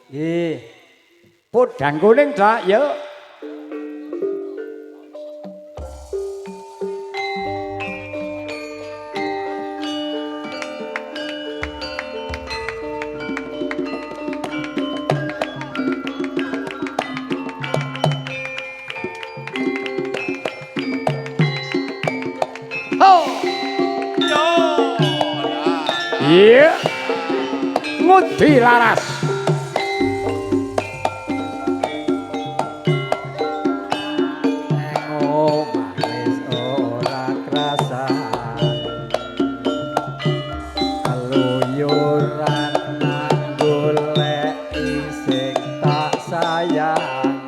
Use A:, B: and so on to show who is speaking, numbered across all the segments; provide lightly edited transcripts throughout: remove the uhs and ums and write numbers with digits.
A: Nggih. Podang kuning, Dak, ya. Iya, ngudi laras. Ngomah wis ora krasan, keluyuran nang goleki sing tak sayang.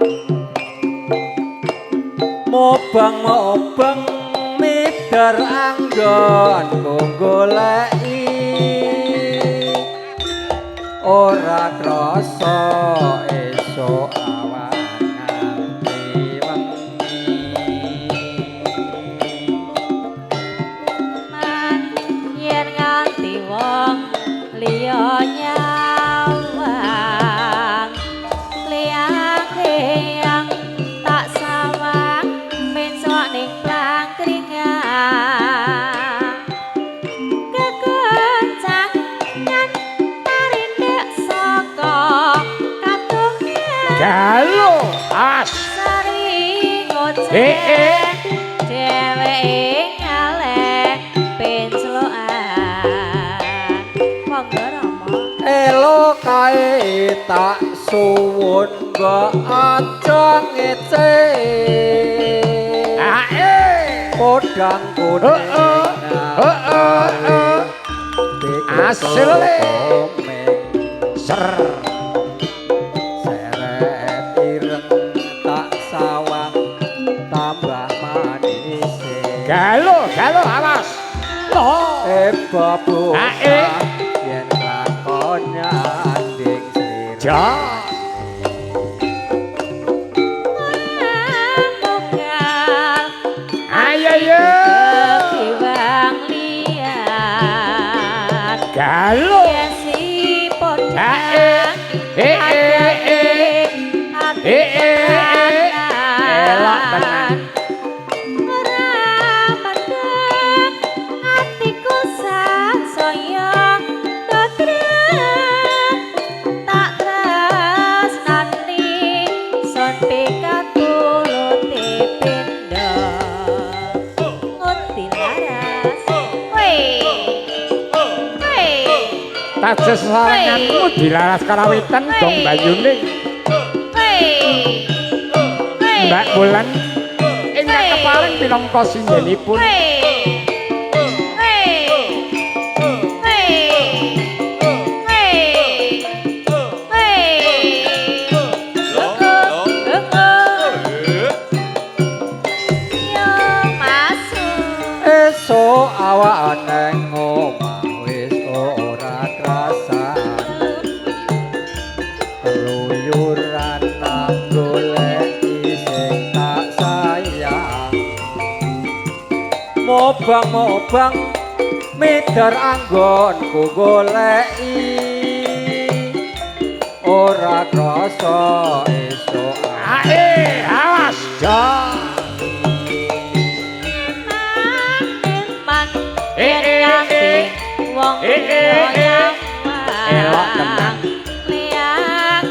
A: Mobang-mobang midar anggon goleki ora krasa esuk awan nganti wengi
B: man yen nganti wong liya nyawang liang tak sawang besok ning plangkringan kekencang
A: Galo as
B: sari ngoceh dheweke ngaleh pencelokan monggo Rama
A: elo kae tak suwun mbok aja ngece ae podang kuning heeh asile ser Galo awas. Loh, babu. Yen lakonnya anding sira. Ayo yo.
B: Kiwang liat.
A: Galo.
B: Yen si podang.
A: Elok tenan. Tak sesarenganmu dilaras karawitan dong bayune Mbak Bulan ingkang keparing minangka sindenipun esuk awak neng omah wis ora krasan keluyuran nang goleki sing tak sayang mobang-mobang midar anggonku goleki ora krasa esuk ae awas dah
B: wong
A: elok tenan
B: liang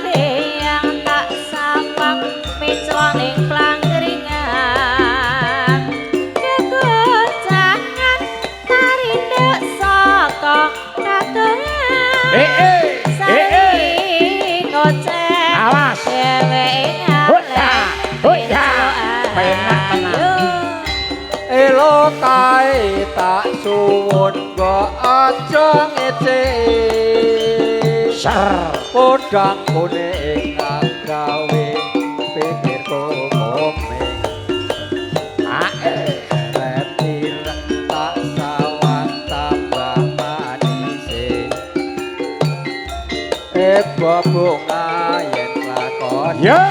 B: tak sawang menclong ning plangkringan kegocangan tarindek saka katongan ngoceh
A: awas
B: dheweke ngaleh
A: penak tenan elo kae tak suwun mbok aja ngece ser podang kuning gawe pikirku komeng ae retireng tak sawang tambah manise bobonga yen lakon ya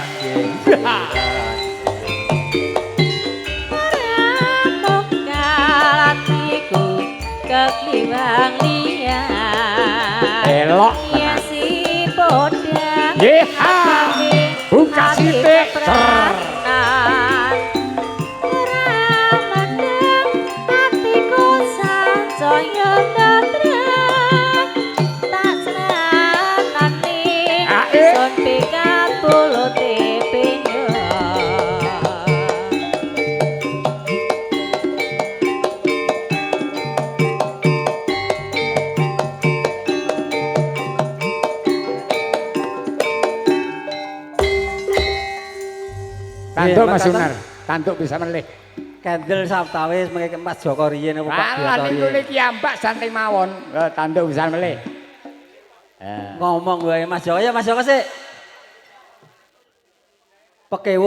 B: kekliwang liyan
A: elok
B: ya si podang
A: Yeha. Buka sithik.
B: Kepranan. Ramadang atiku sancaya dadrang. Tak senanani sun pikatulute penya.
A: Tanduk Mas Sunar, tanduk bisa melih.
C: Kendel sawetawis mengke Mas Joko riyen apa Pak
A: Alah
C: Biasa
A: niku
C: riyen.
A: niki ambak santai mawon. Tanduk bisa melih.
C: Ngomong wae Mas Joko ya Mas Joko sik. Pekewo